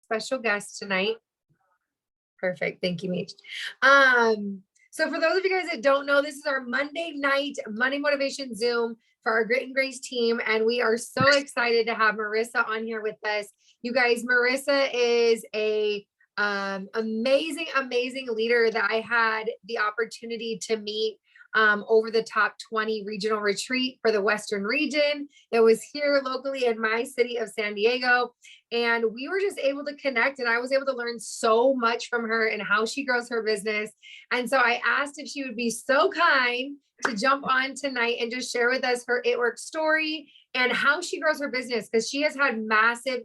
special guest tonight. Perfect. Thank you, Meech. So for those of you guys that don't know, this is our Monday night Money Motivation Zoom for our Grit and Grace team. And we are so excited to have Marissa on here with us. You guys, Marissa is a amazing leader that I had the opportunity to meet over the Top 20 regional retreat for the Western region. It was here locally in my city of San Diego. And we were just able to connect, and I was able to learn so much from her and how she grows her business. And so I asked if she would be so kind to jump on tonight and just share with us her It Works story and how she grows her business, because she has had massive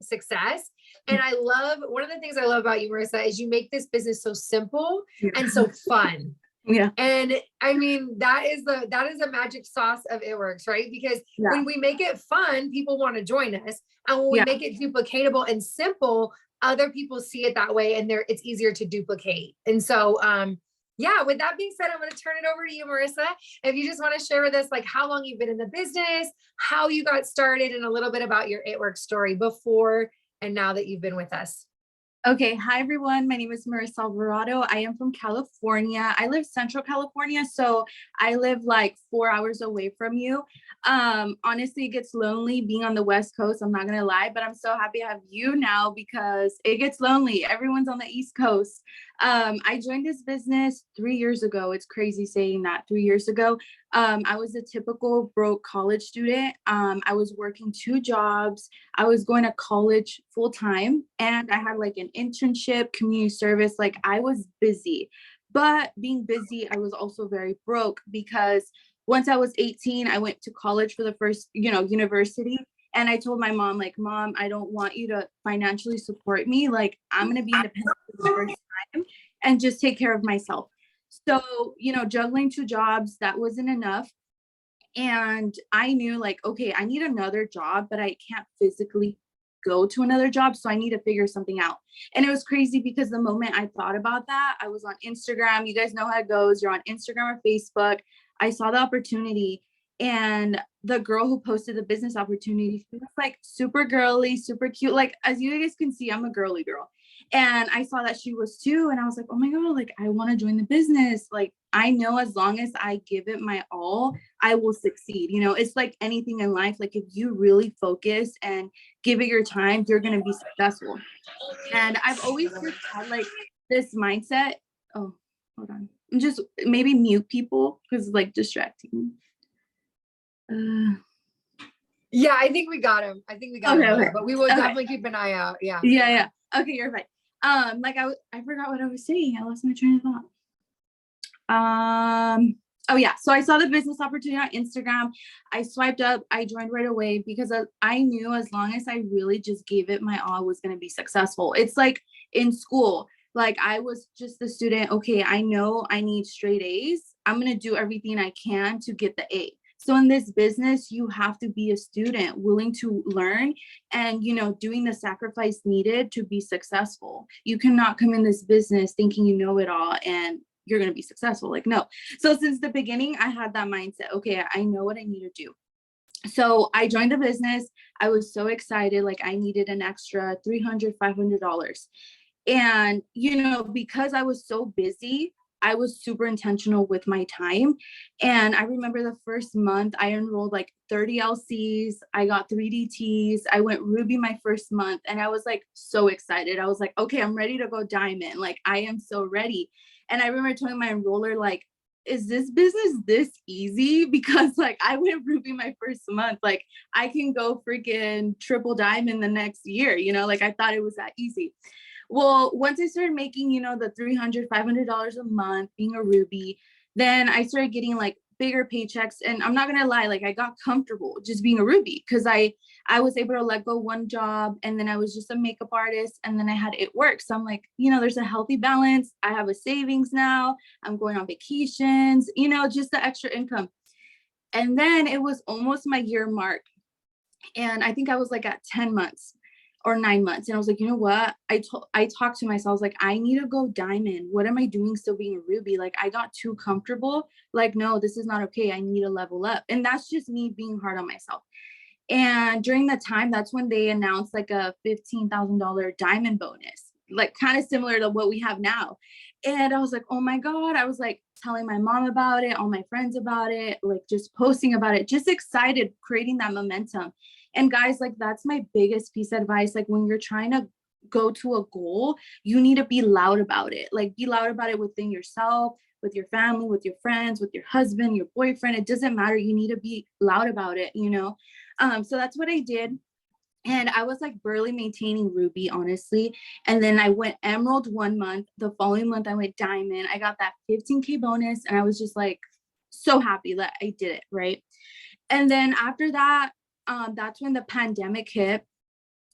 success. And I love, one of the things I love about you, Marissa, is you make this business so simple and so fun. Yeah. And I mean, that is a magic sauce of It Works, right? Because when we make it fun, people want to join us. And when we make it duplicatable and simple, other people see it that way, and it's easier to duplicate. And so, with that being said, I'm going to turn it over to you, Marissa. If you just want to share with us, like, how long you've been in the business, how you got started, and a little bit about your It Works story before and now that you've been with us. Okay. Hi, everyone. My name is Marissa Alvarado. I am from California. I live Central California, so I live like 4 hours away from you. Honestly, it gets lonely being on the West Coast. I'm not going to lie, but I'm so happy to have you now because it gets lonely. Everyone's on the East Coast. I joined this business 3 years ago. It's crazy saying that 3 years ago. I was a typical broke college student. I was working 2 jobs. I was going to college full time, and I had like an internship, community service. Like, I was busy, but being busy, I was also very broke because once I was 18, I went to college for the first, university. And I told my mom, like, Mom, I don't want you to financially support me. Like, I'm going to be independent for the first time and just take care of myself. So, juggling 2 jobs, that wasn't enough. And I knew, like, okay, I need another job, but I can't physically go to another job. So I need to figure something out. And it was crazy because the moment I thought about that, I was on Instagram. You guys know how it goes. You're on Instagram or Facebook. I saw the opportunity, and the girl who posted the business opportunity, she was like super girly, super cute. Like, as you guys can see, I'm a girly girl. And I saw that she was too. And I was like, oh my God, like, I want to join the business. Like, I know as long as I give it my all, I will succeed. It's like anything in life. Like, if you really focus and give it your time, you're going to be successful. And I've always just had like this mindset. Oh, hold on. Just maybe mute people because it's like distracting. Yeah, I think we got him. Okay. But we will definitely keep an eye out. Yeah. Okay, you're fine. I forgot what I was saying. I lost my train of thought. So I saw the business opportunity on Instagram. I swiped up. I joined right away because I knew as long as I really just gave it my all, I was going to be successful. It's like in school. Like, I was just the student. Okay, I know I need straight A's. I'm going to do everything I can to get the A. So in this business, you have to be a student willing to learn and, doing the sacrifice needed to be successful. You cannot come in this business thinking you know it all and you're going to be successful. Like, no. So since the beginning, I had that mindset. Okay, I know what I need to do. So I joined the business. I was so excited. Like, I needed an extra $300, $500. And, because I was so busy, I was super intentional with my time. And I remember the first month I enrolled like 30 LCs. I got 3DTs. I went Ruby my first month, and I was like so excited. I was like, okay, I'm ready to go diamond. Like, I am so ready. And I remember telling my enroller, like, is this business this easy? Because like, I went Ruby my first month. Like, I can go freaking triple diamond the next year, like, I thought it was that easy. Well, once I started making, the $300, $500 a month being a Ruby, then I started getting like bigger paychecks. And I'm not going to lie, like, I got comfortable just being a Ruby because I was able to let go one job, and then I was just a makeup artist, and then I had It Works. So I'm like, there's a healthy balance. I have a savings now. I'm going on vacations, just the extra income. And then it was almost my year mark. And I think I was like at 10 months. Or 9 months. And I was like, you know what? I talked to myself. I was like, I need to go diamond. What am I doing still being a Ruby? Like, I got too comfortable. Like, no, this is not okay. I need to level up. And that's just me being hard on myself. And during that time, that's when they announced like a $15,000 diamond bonus, like kind of similar to what we have now. And I was like, oh my God. I was like telling my mom about it, all my friends about it, like just posting about it, just excited, creating that momentum. And guys, like that's my biggest piece of advice. Like when you're trying to go to a goal, you need to be loud about it. Like be loud about it within yourself, with your family, with your friends, with your husband, your boyfriend. It doesn't matter. You need to be loud about it, you know? So that's what I did. And I was like barely maintaining ruby, honestly. And then I went emerald 1 month. The following month, I went diamond. I got that 15K bonus. And I was just like so happy that I did it. Right. And then after that, that's when the pandemic hit,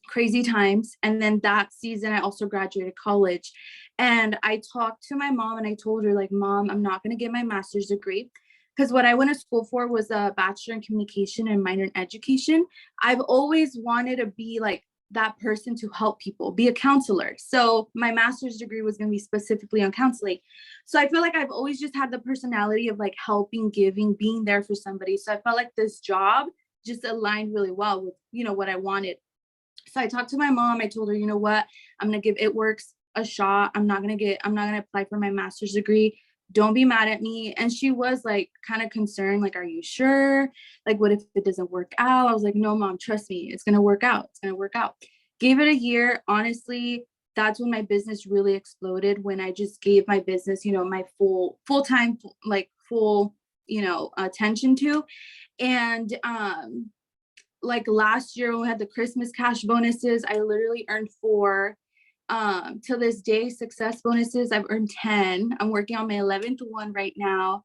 crazy times. And then that season, I also graduated college. And I talked to my mom and I told her, like, Mom, I'm not going to get my master's degree because what I went to school for was a bachelor in communication and minor in education. I've always wanted to be like that person to help people, be a counselor. So my master's degree was going to be specifically on counseling. So I feel like I've always just had the personality of like helping, giving, being there for somebody. So I felt like this job just aligned really well with, you know, what I wanted. So I talked to my mom. I told her, you know what, I'm going to give It Works a shot. I'm not going to apply for my master's degree. Don't be mad at me. And she was like kind of concerned, like, are you sure? Like, what if it doesn't work out? I was like, no, Mom, trust me. It's going to work out. It's going to work out. Gave it a year. Honestly, that's when my business really exploded, when I just gave my business, you know, my full-time, like full, you know, attention to. And, like last year when we had the Christmas cash bonuses, I literally earned 4. Till this day, success bonuses, I've earned 10. I'm working on my 11th one right now.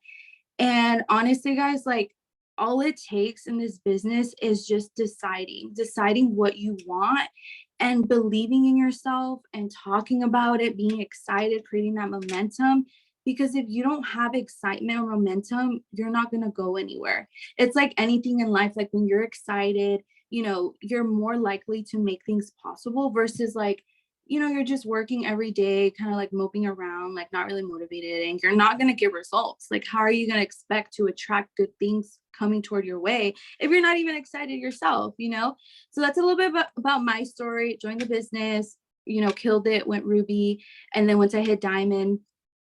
And honestly, guys, like all it takes in this business is just deciding what you want and believing in yourself and talking about it, being excited, creating that momentum. Because if you don't have excitement or momentum, you're not going to go anywhere. It's like anything in life. Like when you're excited, you know, you're more likely to make things possible versus like, you know, you're just working every day, kind of like moping around, like not really motivated, and you're not going to get results. Like, how are you going to expect to attract good things coming toward your way if you're not even excited yourself, you know? So that's a little bit about my story. Joined the business, you know, killed it, went ruby. And then once I hit diamond,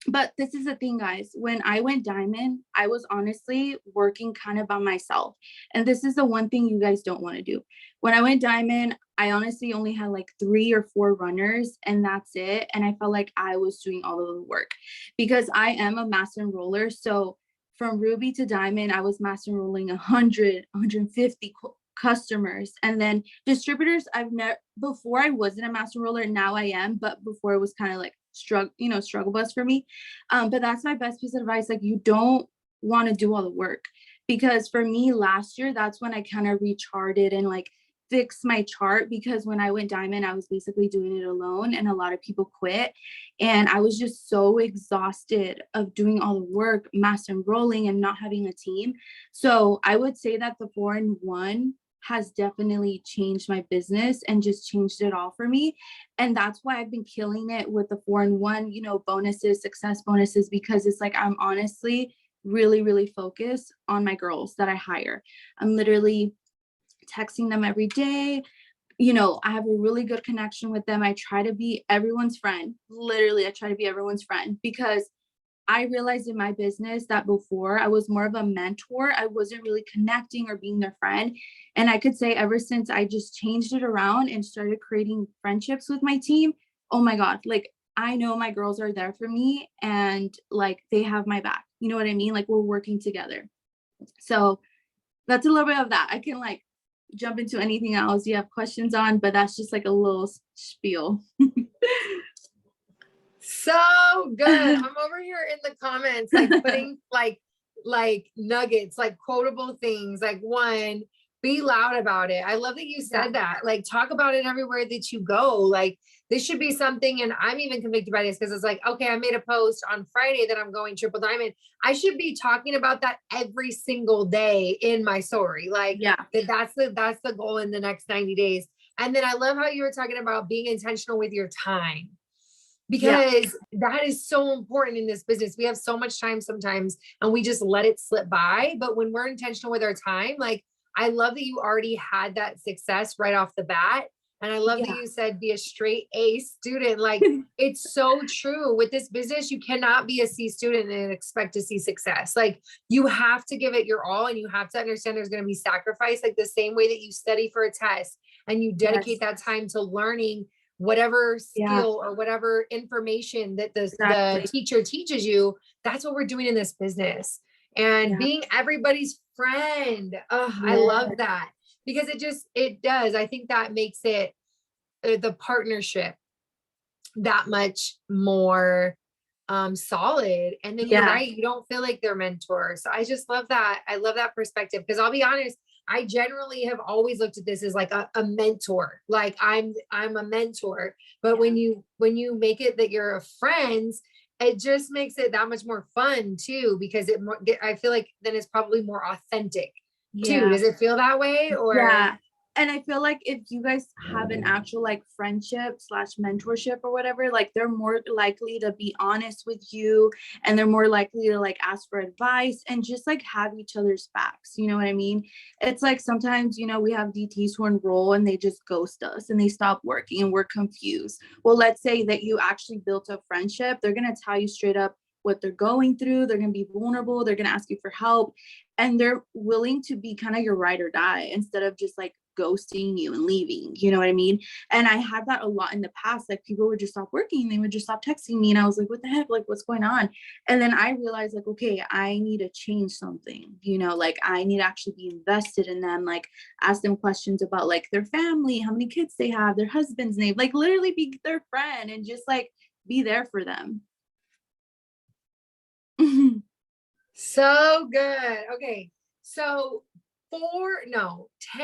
but this is the thing, guys, when I went diamond, I was honestly working kind of by myself. And this is the one thing you guys don't want to do. When I went diamond, I honestly only had like 3 or 4 runners and that's it. And I felt like I was doing all of the work because I am a master enroller. So from ruby to diamond, I was master enrolling 100, 150 customers. And then distributors, I've never, before I wasn't a master enroller, now I am, but before it was kind of like struggle bus for me. But that's my best piece of advice. Like, you don't want to do all the work, because for me last year, that's when I kind of recharted and like fixed my chart, because when I went diamond, I was basically doing it alone and a lot of people quit. And I was just so exhausted of doing all the work, master enrolling and not having a team. So I would say that the 4-in-1 has definitely changed my business and just changed it all for me. And that's why I've been killing it with the 4-in-1, you know, bonuses, success bonuses, because it's like, I'm honestly really, really focused on my girls that I hire. I'm literally texting them every day. You know, I have a really good connection with them. I try to be everyone's friend. Literally, I try to be everyone's friend, because I realized in my business that before I was more of a mentor. I wasn't really connecting or being their friend. And I could say ever since I just changed it around and started creating friendships with my team, oh my God, like I know my girls are there for me and like they have my back. You know what I mean? Like we're working together. So that's a little bit of that. I can like jump into anything else you have questions on, but that's just like a little spiel. So good. I'm over here in the comments, like putting like nuggets, like quotable things. Like, one, be loud about it. I love that you said that. Like, talk about it everywhere that you go. Like, this should be something, and I'm even convicted by this because it's like, okay, I made a post on Friday that I'm going triple diamond. I should be talking about that every single day in my story. Like, Yeah. that's the goal in the next 90 days. And then I love how you were talking about being intentional with your time, because that is so important in this business. We have so much time sometimes and we just let it slip by. But when we're intentional with our time, like I love that you already had that success right off the bat. And I love that Yeah. you said be a straight A student. Like, it's so true with this business. You cannot be a C student and expect to see success. Like, you have to give it your all, and you have to understand there's going to be sacrifice, like the same way that you study for a test and you dedicate Yes. that time to learning whatever Yeah, skill or whatever information that the exactly. teacher teaches you. That's what we're doing in this business, and Yeah. being everybody's friend. Oh, I love Yeah. that, because it does. I think that makes it the partnership that much more solid. And then you're Yeah. right, you don't feel like they're mentors. So I just love that. I love that perspective, because I'll be honest, I generally have always looked at this as like a mentor. Like, I'm a mentor. But Yeah. when you make it that you're a friend, it just makes it that much more fun too, because I feel like then it's probably more authentic too. Yeah. Does it feel that way, or? Yeah. And I feel like if you guys have an actual like friendship slash mentorship or whatever, like they're more likely to be honest with you, and they're more likely to like ask for advice and just like have each other's backs. You know what I mean? It's like sometimes, we have DTs who enroll and they just ghost us and they stop working and we're confused. Well, let's say that you actually built a friendship. They're going to tell you straight up what they're going through. They're going to be vulnerable. They're going to ask you for help, and they're willing to be kind of your ride or die instead of just like ghosting you and leaving. You know what I mean? And I had that a lot in the past. Like, people would just stop working, they would just stop texting me, and I was like, what the heck, like what's going on? And then I realized, like, okay, I need to change something. Like I need to actually be invested in them, like ask them questions about like their family, how many kids they have, their husband's name, like literally be their friend and just like be there for them. So good. Okay. So 10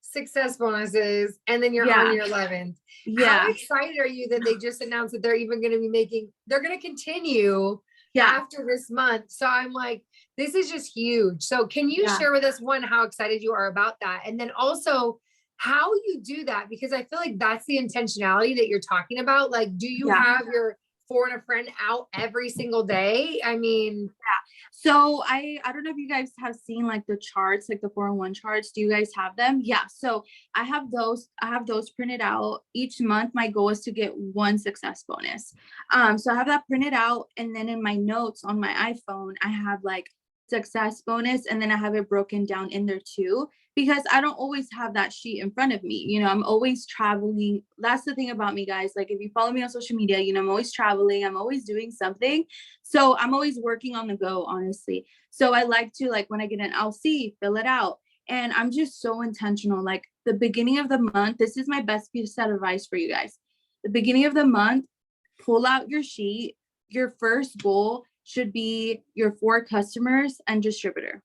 success bonuses, and then you're on Yeah. your 11th. How Yeah. excited are you that they just announced that they're even going to they're going to continue Yeah. after this month? So I'm like, this is just huge. So can you Yeah. share with us, one, how excited you are about that? And then also how you do that? Because I feel like that's the intentionality that you're talking about. Like, do you Yeah. have your for and a friend out every single day? I mean, So I don't know if you guys have seen like the charts, like the 401 charts. Do you guys have them? Yeah. So I have those printed out. Each month my goal is to get one success bonus. So I have that printed out, and then in my notes on my iPhone, I have like success bonus, and then I have it broken down in there too, because I don't always have that sheet in front of me. I'm always traveling. That's the thing about me, guys. Like, if you follow me on social media, I'm always traveling. I'm always doing something. So I'm always working on the go, honestly. So I like to, like, when I get an LC, fill it out. And I'm just so intentional. Like, the beginning of the month, this is my best piece of advice for you guys. The beginning of the month, pull out your sheet. Your first goal should be your 4 customers and distributor.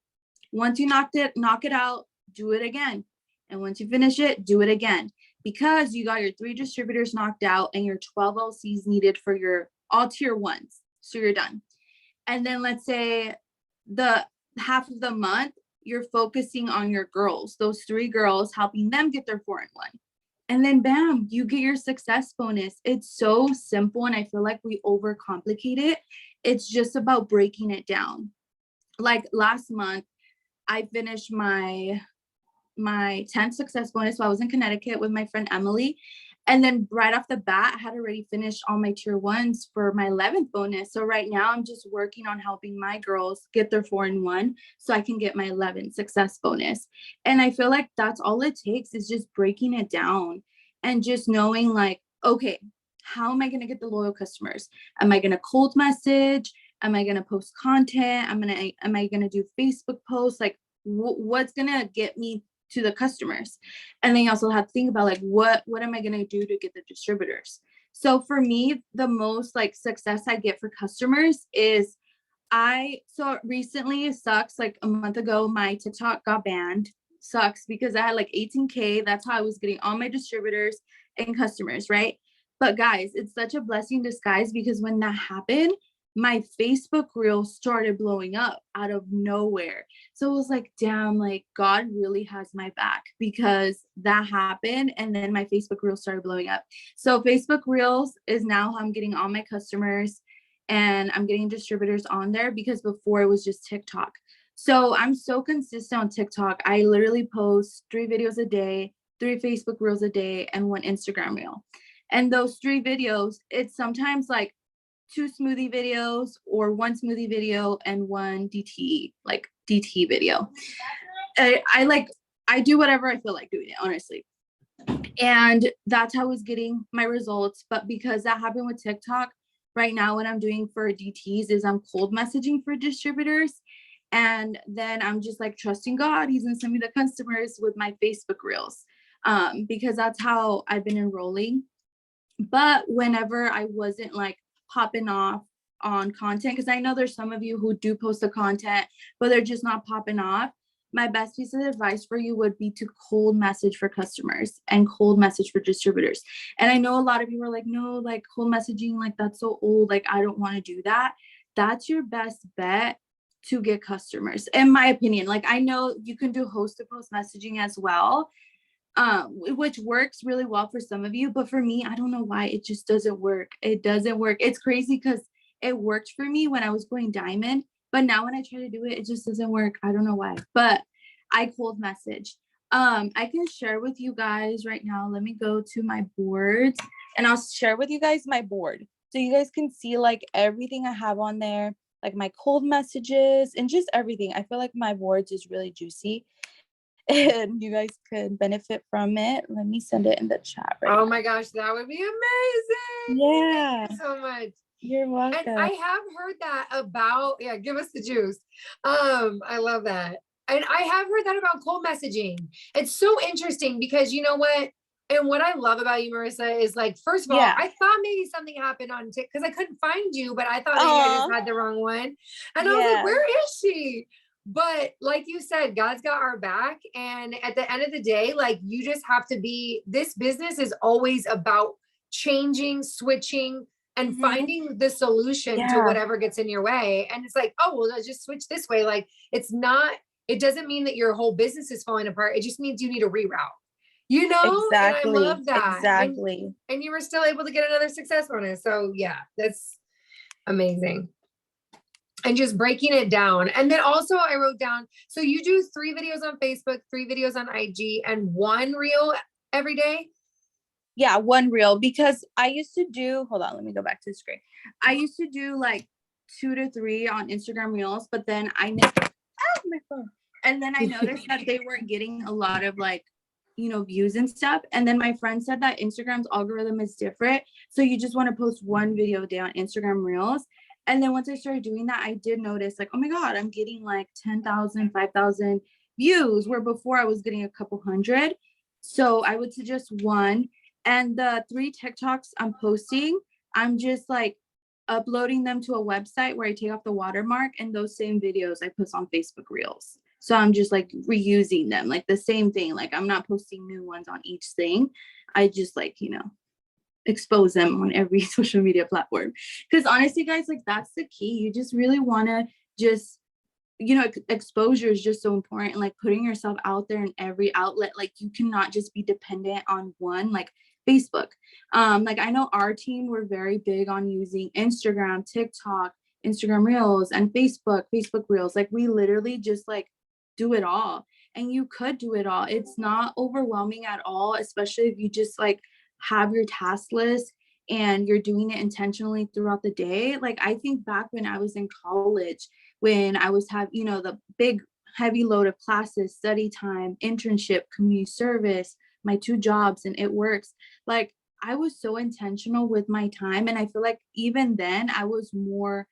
Once you knock it out, do it again. And once you finish it, do it again. Because you got your 3 distributors knocked out and your 12 LCs needed for your all tier 1s. So you're done. And then let's say the half of the month, you're focusing on your girls, those 3 girls, helping them get their 4 and 1. And then bam, you get your success bonus. It's so simple. And I feel like we overcomplicate it. It's just about breaking it down. Like last month, I finished my 10th success bonus while I was in Connecticut with my friend Emily. And then right off the bat, I had already finished all my tier 1s for my 11th bonus. So right now I'm just working on helping my girls get their 4 and 1 so I can get my 11th success bonus. And I feel like that's all it takes, is just breaking it down and just knowing, like, okay, how am I going to get the loyal customers? Am I going to cold message? Am I going to post content? Am I going to do Facebook posts? Like, what's going to get me to the customers? And then you also have to think about, like, what am I going to do to get the distributors? So for me, the most like success I get for customers is so recently, it sucks, like a month ago, my TikTok got banned. Sucks because I had like 18K. That's how I was getting all my distributors and customers, right? But guys, it's such a blessing in disguise, because when that happened, my Facebook reel started blowing up out of nowhere. So it was like, damn, like God really has my back, because that happened. And then my Facebook reel started blowing up. So Facebook reels is now how I'm getting all my customers, and I'm getting distributors on there, because before it was just TikTok. So I'm so consistent on TikTok. I literally post 3 videos a day, 3 Facebook reels a day, and 1 Instagram reel. And those 3 videos, it's sometimes like 2 smoothie videos or 1 smoothie video and 1 DT, like DT video. I like, I do whatever I feel like doing it, honestly. And that's how I was getting my results. But because that happened with TikTok, right now what I'm doing for DTs is I'm cold messaging for distributors. And then I'm just like trusting God. He's gonna send me the customers with my Facebook reels. Because that's how I've been enrolling. But whenever I wasn't like popping off on content, because I know there's some of you who do post the content, but they're just not popping off. My best piece of advice for you would be to cold message for customers and cold message for distributors. And I know a lot of people are like, no, like cold messaging, like that's so old. Like, I don't want to do that. That's your best bet to get customers, in my opinion. Like, I know you can do host to post messaging as well, which works really well for some of you, but for me, I don't know why it just doesn't work. It doesn't work. It's crazy because it worked for me when I was going diamond, but now when I try to do it, it just doesn't work. I don't know why, but I cold message. I can share with you guys right now. Let me go to my boards and I'll share with you guys my board. So you guys can see like everything I have on there, like my cold messages and just everything. I feel like my boards is really juicy and you guys could benefit from it. Let me send it in the chat right Oh now. my gosh, that would be amazing. Yeah. Thank you so much. You're welcome. And I have heard that about, yeah, give us the juice. I love that. And I have heard that about cold messaging. It's so interesting because you know what? And what I love about you, Marissa, is like, first of all, Yeah. I thought maybe something happened on TikTok because I couldn't find you, but I thought maybe I just had the wrong one. And I was like, Yeah. where is she? But like you said, God's got our back. And at the end of the day, like you just have to be, this business is always about changing, switching, and finding the solution to whatever gets in your way. And it's like, oh, well, let's just switch this way. Like it's not, it doesn't mean that your whole business is falling apart. It just means you need to reroute, you know? Exactly. And I love that. Exactly. And you were still able to get another success bonus. So yeah, that's amazing. And just breaking it down. And then also I wrote down, so you do 3 videos on Facebook, 3 videos on IG, and 1 reel every day? Yeah, 1 reel, because I used to do, hold on, let me go back to the screen. I used to do like 2 to 3 on Instagram reels, but then my phone. And then I noticed that they weren't getting a lot of like, you know, views and stuff. And then my friend said that Instagram's algorithm is different. So you just want to post 1 video a day on Instagram reels. And then once I started doing that, I did notice like, oh my God, I'm getting like 10,000, 5,000 views, where before I was getting a couple hundred. So I would suggest 1. And the 3 TikToks I'm posting, I'm just like uploading them to a website where I take off the watermark, and those same videos I post on Facebook Reels. So I'm just like reusing them, like the same thing. Like I'm not posting new ones on each thing. I just like, you know, expose them on every social media platform. Because honestly, guys, like that's the key. You just really want to just, you know, exposure is just so important. Like putting yourself out there in every outlet. Like you cannot just be dependent on one, like Facebook. Like I know our team, we're very big on using Instagram, TikTok, Instagram Reels, and Facebook Reels. Like we literally just like do it all. And you could do it all. It's not overwhelming at all, especially if you just like have your task list and you're doing it intentionally throughout the day. Like I think back when I was in college, when I was you know, the big heavy load of classes, study time, internship, community service, my 2 jobs, and it works. Like I was so intentional with my time. And I feel like even then I was more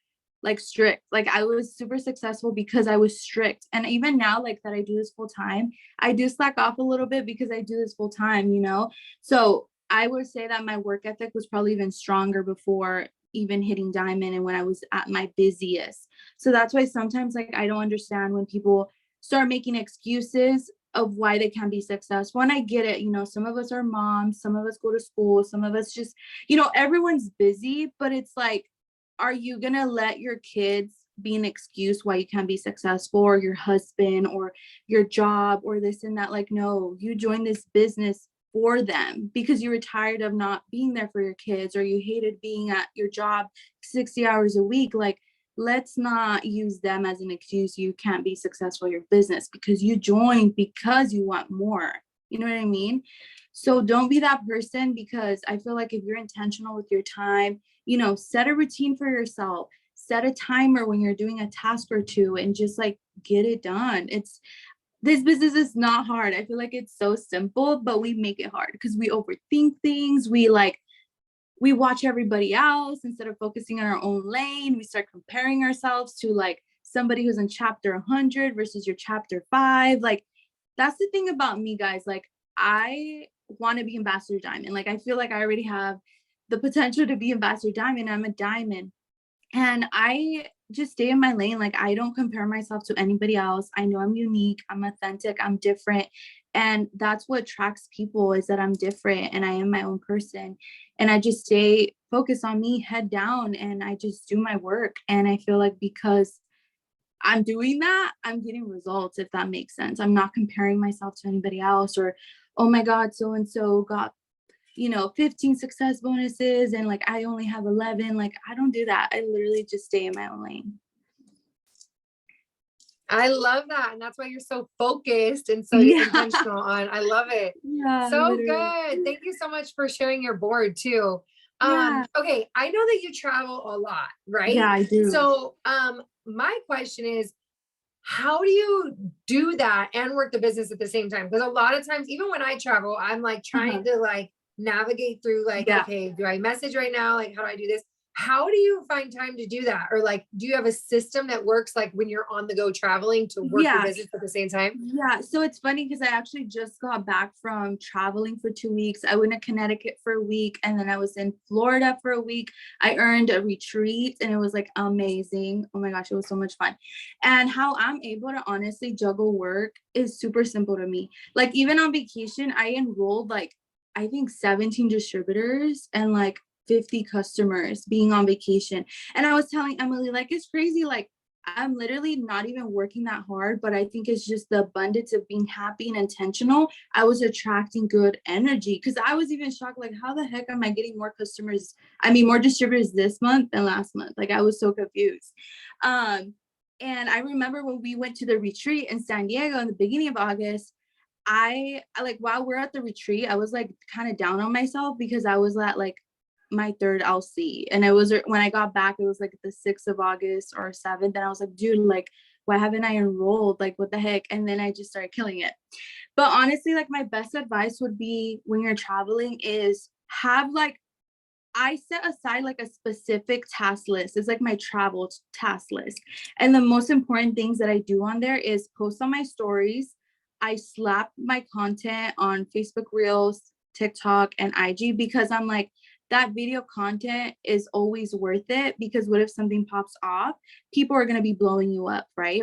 like strict. Like I was super successful because I was strict. And even now, like that I do this full time, I do slack off a little bit because I do this full time, you know? So I would say that my work ethic was probably even stronger before even hitting diamond and when I was at my busiest. So that's why sometimes like I don't understand when people start making excuses of why they can be successful. And I get it, you know, some of us are moms, some of us go to school, some of us just, you know, everyone's busy, but it's like, are you gonna let your kids be an excuse why you can't be successful, or your husband or your job or this and that? Like, no, you joined this business for them because you were tired of not being there for your kids, or you hated being at your job 60 hours a week. Like let's not use them as an excuse you can't be successful in your business, because you joined because you want more. You know what I mean? So don't be that person, because I feel like if you're intentional with your time, set a routine for yourself, set a timer when you're doing a task or two, and just like get it done. This business is not hard. I feel like it's so simple, but we make it hard because we overthink things. We watch everybody else instead of focusing on our own lane. We start comparing ourselves to like somebody who's in chapter 100 versus your chapter 5. Like, that's the thing about me, guys. Like, I want to be Ambassador Diamond. Like, I feel like I already have the potential to be Ambassador Diamond. I'm a diamond. And I just stay in my lane. Like, I don't compare myself to anybody else. I know I'm unique, I'm authentic, I'm different. And that's what attracts people, is that I'm different and I am my own person. And I just stay focused on me, head down, and I just do my work. And I feel like because I'm doing that, I'm getting results, if that makes sense. I'm not comparing myself to anybody else, or, oh my God, so and so got 15 success bonuses and like I only have 11. Like, I don't do that. I literally just stay in my own lane. I love that. And that's why you're so focused and so Yeah. intentional on. I love it. Yeah, So literally. good. Thank you so much for sharing your board too. Yeah. Okay. I know that you travel a lot, right? Yeah, I do. So, my question is, how do you do that and work the business at the same time? Because a lot of times, even when I travel, I'm like trying to like navigate through like, okay, do I message right now? Like, how do I do this? How do you find time to do that? Or like, do you have a system that works like when you're on the go traveling to work your business at the same time? Yeah. So it's funny because I actually just got back from traveling for 2 weeks. I went to Connecticut for a week, and then I was in Florida for a week. I earned a retreat and it was like amazing. Oh my gosh, it was so much fun. And how I'm able to honestly juggle work is super simple to me. Like, even on vacation, I enrolled like, I think 17 distributors and like 50 customers being on vacation. And I was telling Emily, like, it's crazy. Like, I'm literally not even working that hard, but I think it's just the abundance of being happy and intentional. I was attracting good energy, because I was even shocked, like, how the heck am I getting more customers? I mean, more distributors this month than last month. Like, I was so confused. And I remember when we went to the retreat in San Diego in the beginning of August, I like, while we're at the retreat, I was like kind of down on myself because I was at like my third LC, and it was when I got back, it was like the 6th of August or 7th, and I was like, dude, like, why haven't I enrolled? Like, what the heck? And then I just started killing it. But honestly, like, my best advice would be when you're traveling is have like, I set aside like a specific task list. It's like my travel task list. And the most important things that I do on there is post on my stories. I slap my content on Facebook Reels, TikTok, and IG, because I'm like, that video content is always worth it, because what if something pops off? People are going to be blowing you up, right?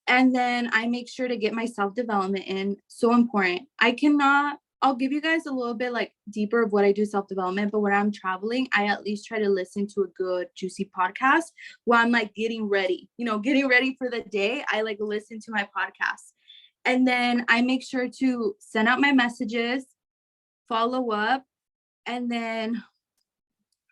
And then I make sure to get my self-development in. So important. I'll give you guys a little bit like deeper of what I do self-development, but when I'm traveling, I at least try to listen to a good juicy podcast while I'm like getting ready, getting ready for the day. I like listen to my podcast. And then I make sure to send out my messages, follow up, and then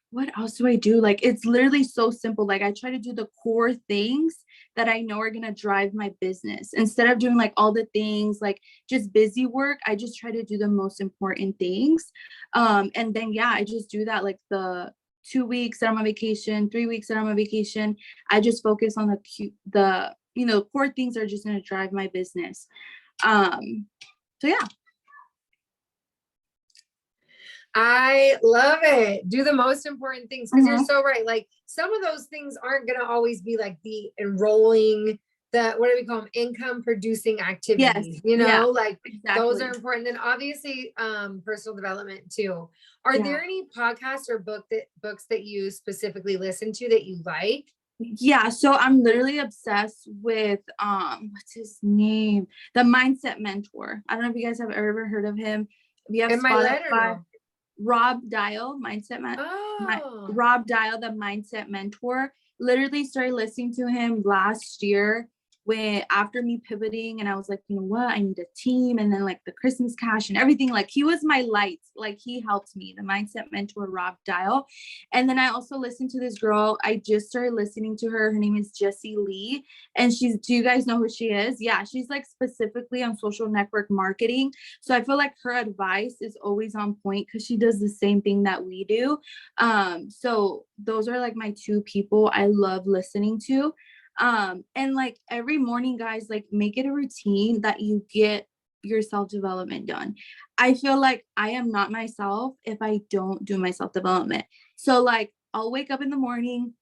what else do I do? Like, it's literally so simple. Like, I try to do the core things that I know are going to drive my business. Instead of doing like all the things, like just busy work, I just try to do the most important things. And then, I just do that like the 2 weeks that I'm on vacation, 3 weeks that I'm on vacation. I just focus on the core things that are just going to drive my business. So yeah. I love it. Do the most important things, because you're so right. Like, some of those things aren't going to always be like the enrolling, what do we call them? Income producing activities, like exactly. Those are important. And obviously, personal development too. Are there any podcasts or books that you specifically listen to that you like? Yeah, so I'm literally obsessed with what's his name? The Mindset Mentor. I don't know if you guys have ever heard of him. If you have Spotify, Rob Dial, Rob Dial, the Mindset Mentor. Literally started listening to him last year. when after me pivoting and I was like, you know what, I need a team, and then like the Christmas cash and everything, like he was my light, like he helped me, the mindset mentor Rob Dial. And then I also listened to this girl, I just started listening to her name is Jessie Lee, and she's, do you guys know who she is? Yeah, she's like specifically on social network marketing. So I feel like her advice is always on point because she does the same thing that we do. So those are like my two people I love listening to. And like every morning, guys, like make it a routine that you get your self-development done. I feel like I am not myself if I don't do my self-development. So like I'll wake up in the morning,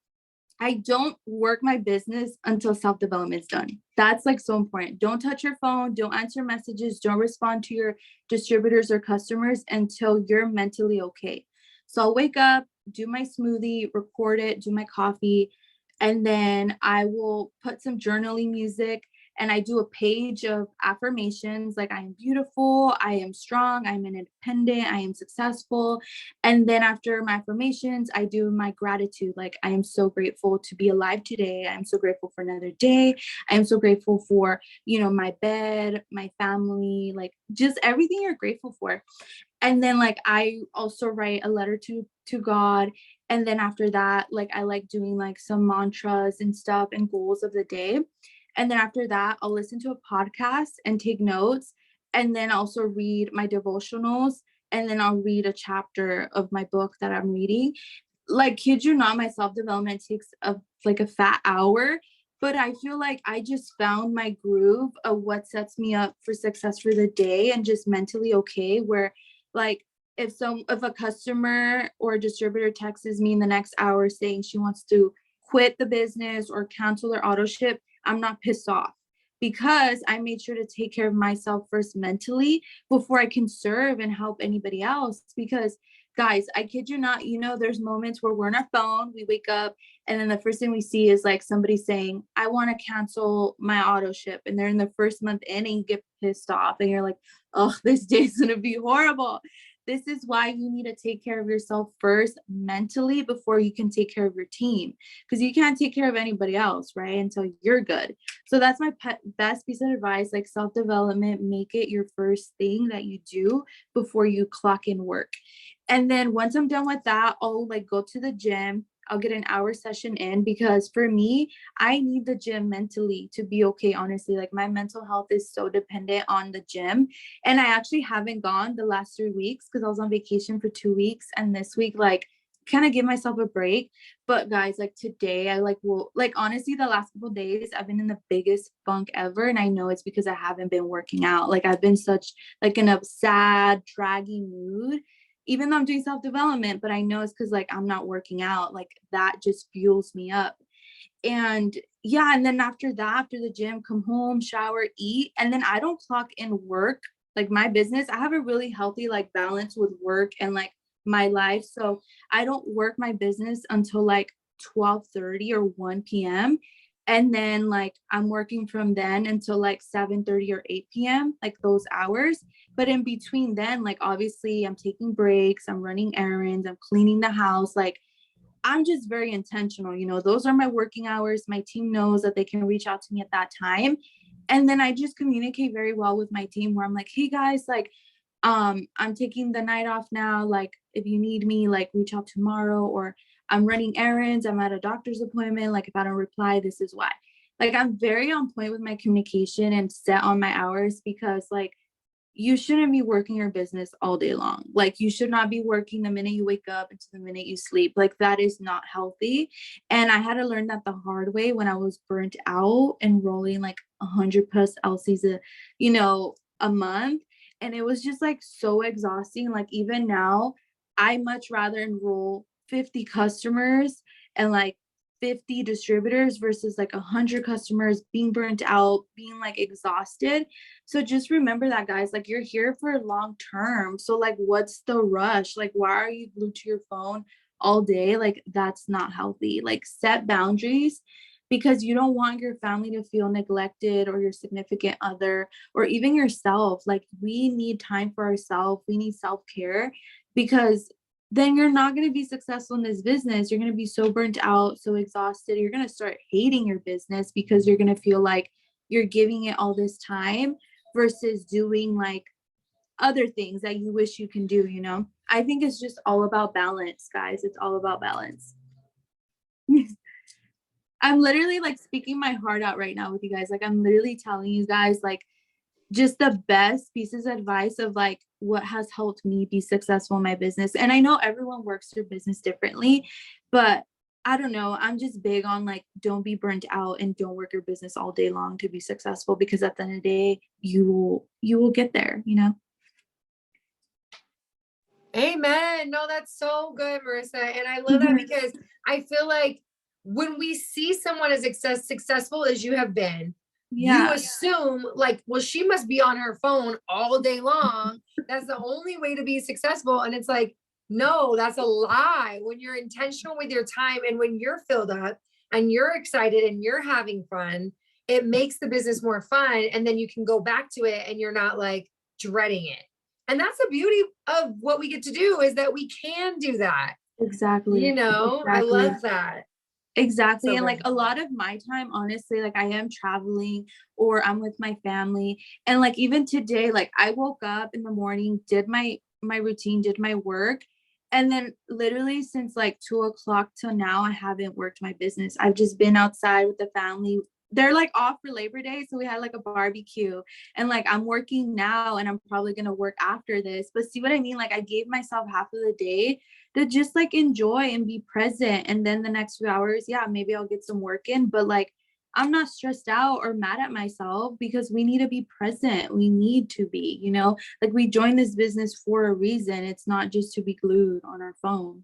I don't work my business until self-development is done. That's like so important. Don't touch your phone, don't answer messages, don't respond to your distributors or customers until you're mentally okay. So I'll wake up, do my smoothie, record it, do my coffee, and then I will put some journaling music, and I do a page of affirmations like I am beautiful, I am strong, I'm an independent, I am successful. And then after my affirmations, I do my gratitude. Like, I am so grateful to be alive today. I'm so grateful for another day. I am so grateful for, you know, my bed, my family, like just everything you're grateful for. And then like I also write a letter to God. And then after that, like I like doing like some mantras and stuff and goals of the day. And then after that, I'll listen to a podcast and take notes, and then also read my devotionals, and then I'll read a chapter of my book that I'm reading. Like, kid you not, my self-development takes a fat hour, but I feel like I just found my groove of what sets me up for success for the day and just mentally okay, where like if a customer or a distributor texts me in the next hour saying she wants to quit the business or cancel their auto ship, I'm not pissed off because I made sure to take care of myself first mentally before I can serve and help anybody else. Because guys, I kid you not, you know, there's moments where we're on our phone, we wake up, and then the first thing we see is like somebody saying, I want to cancel my auto ship. And they're in the first month in, and you get pissed off and you're like, oh, this day's going to be horrible. This is why you need to take care of yourself first mentally before you can take care of your team, because you can't take care of anybody else, right? Until you're good. So that's my best piece of advice, like self-development, make it your first thing that you do before you clock in work. And then once I'm done with that, I'll like go to the gym. I'll get an hour session in, because for me, I need the gym mentally to be okay. Honestly, like my mental health is so dependent on the gym. And I actually haven't gone the last 3 weeks because I was on vacation for 2 weeks. And this week, like, kind of give myself a break. But guys, like today, I will honestly, the last couple of days, I've been in the biggest funk ever. And I know it's because I haven't been working out. Like I've been such like in a sad, draggy mood, even though I'm doing self-development, but I know it's because like I'm not working out. Like that just fuels me up. And yeah, and then after that, after the gym, come home, shower, eat, and then I don't clock in work. Like my business, I have a really healthy like balance with work and like my life. So I don't work my business until like 12:30 or 1 p.m. And then like I'm working from then until like 7:30 or 8 p.m., like those hours. But in between then, like obviously I'm taking breaks, I'm running errands, I'm cleaning the house. Like I'm just very intentional. You know, those are my working hours. My team knows that they can reach out to me at that time. And then I just communicate very well with my team where I'm like, hey guys, like, I'm taking the night off now. Like, if you need me, like reach out tomorrow, or I'm running errands, I'm at a doctor's appointment. Like, if I don't reply, this is why. Like, I'm very on point with my communication and set on my hours, because like you shouldn't be working your business all day long. Like you should not be working the minute you wake up into the minute you sleep. Like that is not healthy. And I had to learn that the hard way when I was burnt out and rolling like 100 plus LCs a month. And it was just like so exhausting. Like even now, I much rather enroll 50 customers and like 50 distributors versus like 100 customers, being burnt out, being like exhausted. So just remember that, guys, like you're here for long term. So like, what's the rush? Like, why are you glued to your phone all day? Like, that's not healthy. Like, set boundaries, because you don't want your family to feel neglected, or your significant other, or even yourself. Like, we need time for ourselves. We need self-care, because then you're not going to be successful in this business. You're going to be so burnt out, so exhausted. You're going to start hating your business because you're going to feel like you're giving it all this time versus doing like other things that you wish you can do, you know? I think it's just all about balance, guys. It's all about balance. I'm literally like speaking my heart out right now with you guys. Like I'm literally telling you guys like just the best pieces of advice of like what has helped me be successful in my business. And I know everyone works their business differently, but I don't know. I'm just big on like, don't be burnt out and don't work your business all day long to be successful, because at the end of the day, you will get there, you know? Amen. No, that's so good, Marissa. And I love that because I feel like when we see someone as successful as you have been, you assume like, well, she must be on her phone all day long. That's the only way to be successful. And it's like, no, that's a lie. When you're intentional with your time and when you're filled up and you're excited and you're having fun, it makes the business more fun. And then you can go back to it and you're not like dreading it. And that's the beauty of what we get to do, is that we can do that. Exactly. You know, I love that. Exactly. So and like good. a lot of my time, honestly, like I am traveling or I'm with my family. And like even today, like I woke up in the morning, did my routine, did my work. And then literally since like 2 o'clock till now, I haven't worked my business. I've just been outside with the family. They're like off for Labor Day. So we had like a barbecue, and like I'm working now and I'm probably gonna work after this. But see what I mean? Like I gave myself half of the day to just like enjoy and be present. And then the next few hours, yeah, maybe I'll get some work in, but like I'm not stressed out or mad at myself, because we need to be present. We need to be, you know, like we joined this business for a reason. It's not just to be glued on our phone.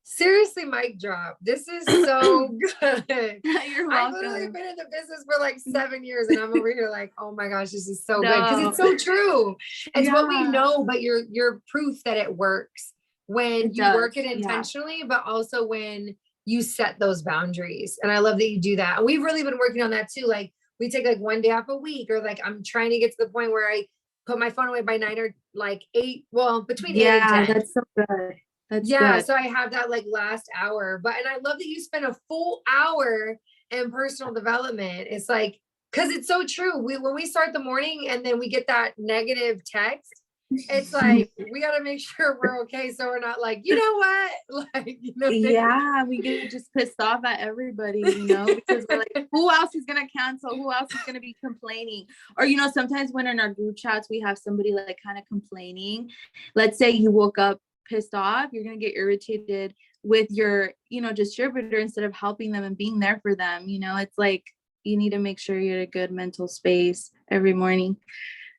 Seriously, mic drop. This is so good. You're I've welcome. literally been in the business for like 7 years and I'm over here like, oh my gosh, this is so good. Because No. it's so true. It's what we Yeah. know, but you're proof that it works when It you work does, it yeah. intentionally, but also when you set those boundaries. And I love that you do that. And we've really been working on that too. Like we take like one day off a week, or like I'm trying to get to the point where I put my phone away by 9 or like 8. Well, between 8 and 10. Yeah, that's so good. That's Yeah, good. so I have that like last hour, but and I love that you spend a full hour in personal development. It's like, because it's so true. When we start the morning and then we get that negative text, it's like we got to make sure we're okay, so we're not like, you know what, like, you know. Yeah, we get just pissed off at everybody, you know, because we're like, who else is gonna cancel? Who else is gonna be complaining? Or, you know, sometimes when in our group chats we have somebody like kind of complaining. Let's say you woke up pissed off, you're gonna get irritated with your, you know, distributor instead of helping them and being there for them. You know, it's like you need to make sure you're in a good mental space every morning.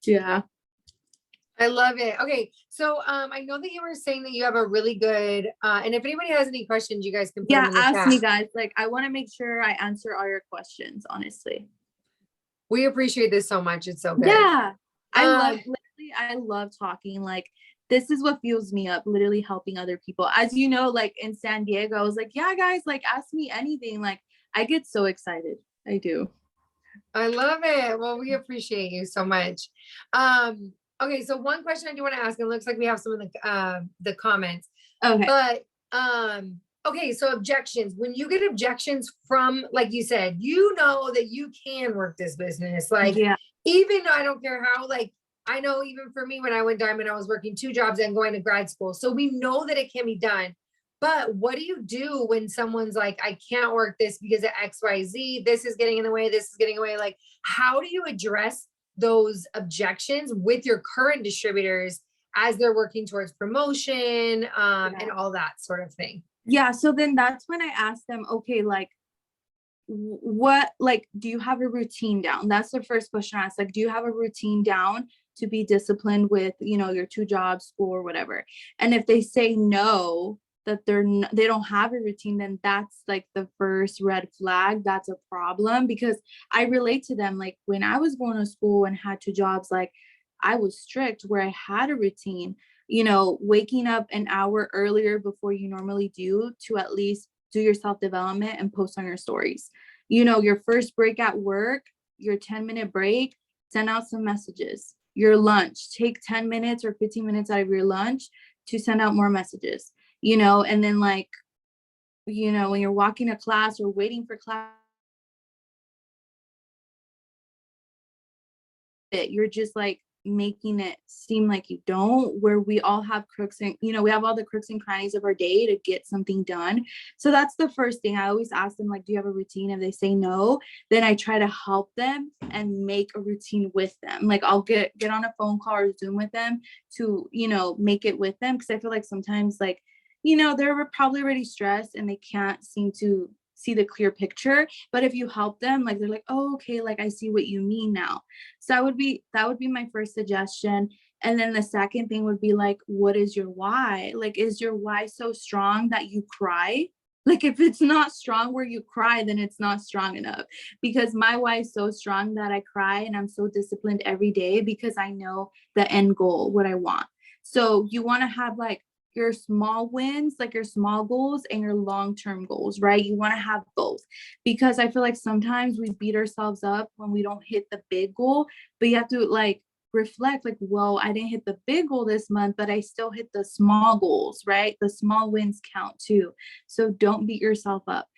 Yeah. I love it. Okay, so I know that you were saying that you have a really good and if anybody has any questions, you guys can put them Yeah, in the ask chat. me, guys. Like I want to make sure I answer all your questions, honestly. We appreciate this so much. It's so good. Yeah. I love talking. Like this is what fuels me up, literally helping other people. As you know, like in San Diego, I was like, yeah, guys, like ask me anything. Like I get so excited. I do. I love it. Well, we appreciate you so much. Okay, so one question I do want to ask, and it looks like we have some of the comments. Okay. But okay, so objections. When you get objections from, like you said, you know that you can work this business. Like, yeah. Even though I don't care how, like, I know even for me when I went diamond, I was working 2 jobs and going to grad school. So we know that it can be done. But what do you do when someone's like, I can't work this because of XYZ, this is getting in the way, this is getting away? Like, how do you address those objections with your current distributors as they're working towards promotion and all that sort of thing? Yeah. So then that's when I asked them, okay, like, what, like, do you have a routine down? That's the first question I asked. Like, do you have a routine down to be disciplined with, you know, your 2 jobs, school, or whatever? And if they say no, that they don't have a routine, then that's like the first red flag. That's a problem, because I relate to them. Like when I was going to school and had 2 jobs, like I was strict where I had a routine, you know, waking up an hour earlier before you normally do to at least do your self-development and post on your stories. You know, your first break at work, your 10-minute break, send out some messages. Your lunch, take 10 minutes or 15 minutes out of your lunch to send out more messages, you know. And then like, you know, when you're walking to class or waiting for class, it. You're just like making it seem like you don't, where we all have crooks and, you know, we have all the crooks and crannies of our day to get something done. So that's the first thing. I always ask them, like, do you have a routine? If they say no, then I try to help them and make a routine with them. Like, I'll get on a phone call or Zoom with them to, you know, make it with them. Cause I feel like sometimes, like, you know, they're probably already stressed and they can't seem to see the clear picture. But if you help them, like, they're like, oh, okay, like, I see what you mean now. So that would be my first suggestion. And then the second thing would be like, what is your why? Like, is your why so strong that you cry? Like, if it's not strong where you cry, then it's not strong enough. Because my why is so strong that I cry, and I'm so disciplined every day because I know the end goal, what I want. So you want to have like your small wins, like your small goals, and your long-term goals, right? You want to have both, because I feel like sometimes we beat ourselves up when we don't hit the big goal, but you have to like reflect, like, well, I didn't hit the big goal this month, but I still hit the small goals, right? The small wins count too. So don't beat yourself up.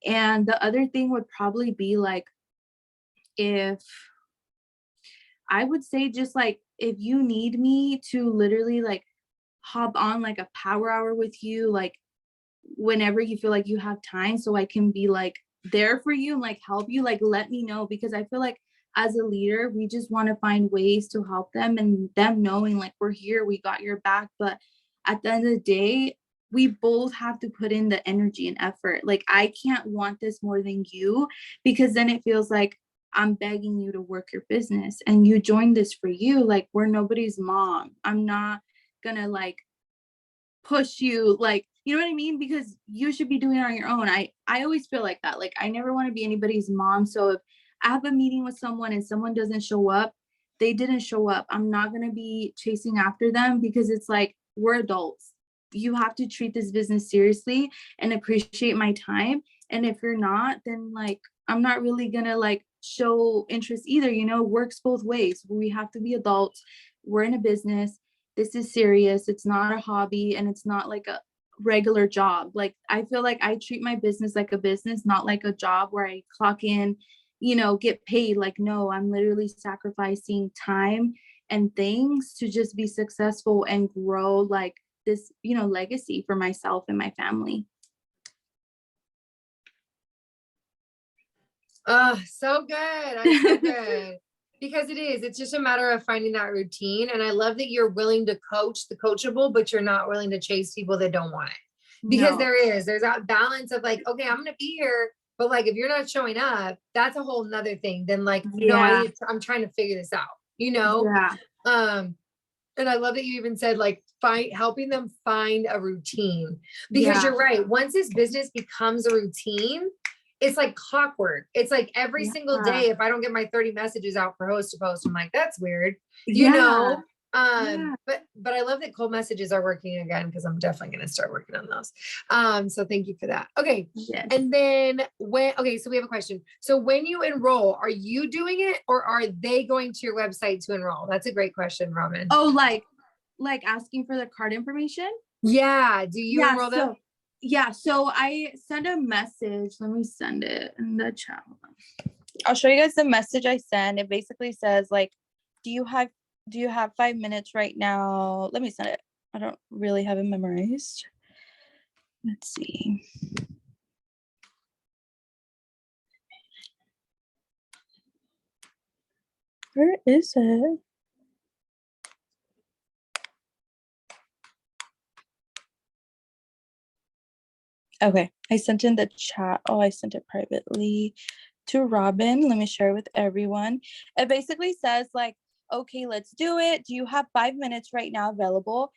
And the other thing would probably be like, if I would say, just like, if you need me to literally like hop on like a power hour with you, like whenever you feel like you have time, so I can be like there for you and like help you, like let me know. Because I feel like as a leader, we just want to find ways to help them, and them knowing like we're here, we got your back. But at the end of the day, we both have to put in the energy and effort. Like, I can't want this more than you, because then it feels like I'm begging you to work your business and you joined this for you. Like, we're nobody's mom. I'm not gonna like push you, like, you know what I mean? Because you should be doing it on your own. I always feel like that. Like, I never want to be anybody's mom. So if I have a meeting with someone and someone doesn't show up, they didn't show up. I'm not going to be chasing after them, because it's like, we're adults. You have to treat this business seriously and appreciate my time. And if you're not, then like, I'm not really going to like show interest either. You know, it works both ways. We have to be adults. We're in a business. This is serious. It's not a hobby, and it's not like a regular job. Like, I feel like I treat my business like a business, not like a job where I clock in, you know, get paid. Like, no, I'm literally sacrificing time and things to just be successful and grow like this, you know, legacy for myself and my family. Oh, so good. I'm so good. Because it's just a matter of finding that routine. And I love that you're willing to coach the coachable, but you're not willing to chase people that don't want it. Because No. there's that balance of like, okay, I'm going to be here, but like, if you're not showing up, that's a whole nother thing. Then like, no, Yeah. I'm trying to figure this out, you know? Yeah. And I love that you even said like helping them find a routine, because Yeah. you're right. Once this business becomes a routine, it's like clockwork. It's like every single Yeah. day, if I don't get my 30 messages out for host to post, I'm like, that's weird, you Yeah. know? Yeah. But I love that cold messages are working again, because I'm definitely going to start working on those. So thank you for that. Okay. Yes. And then so we have a question. So when you enroll, are you doing it, or are they going to your website to enroll? That's a great question, Robin. Oh, like asking for the card information? Yeah. Do you Yeah, enroll them? so I send a message. Let me send it in the chat. I'll show you guys the message I send. It basically says like, do you have 5 minutes right now? Let me send it. I don't really have it memorized. Let's see. Where is it? Okay, I sent in the chat. Oh, I sent it privately to Robin. Let me share with everyone. It basically says like, okay, let's do it. Do you have 5 minutes right now available?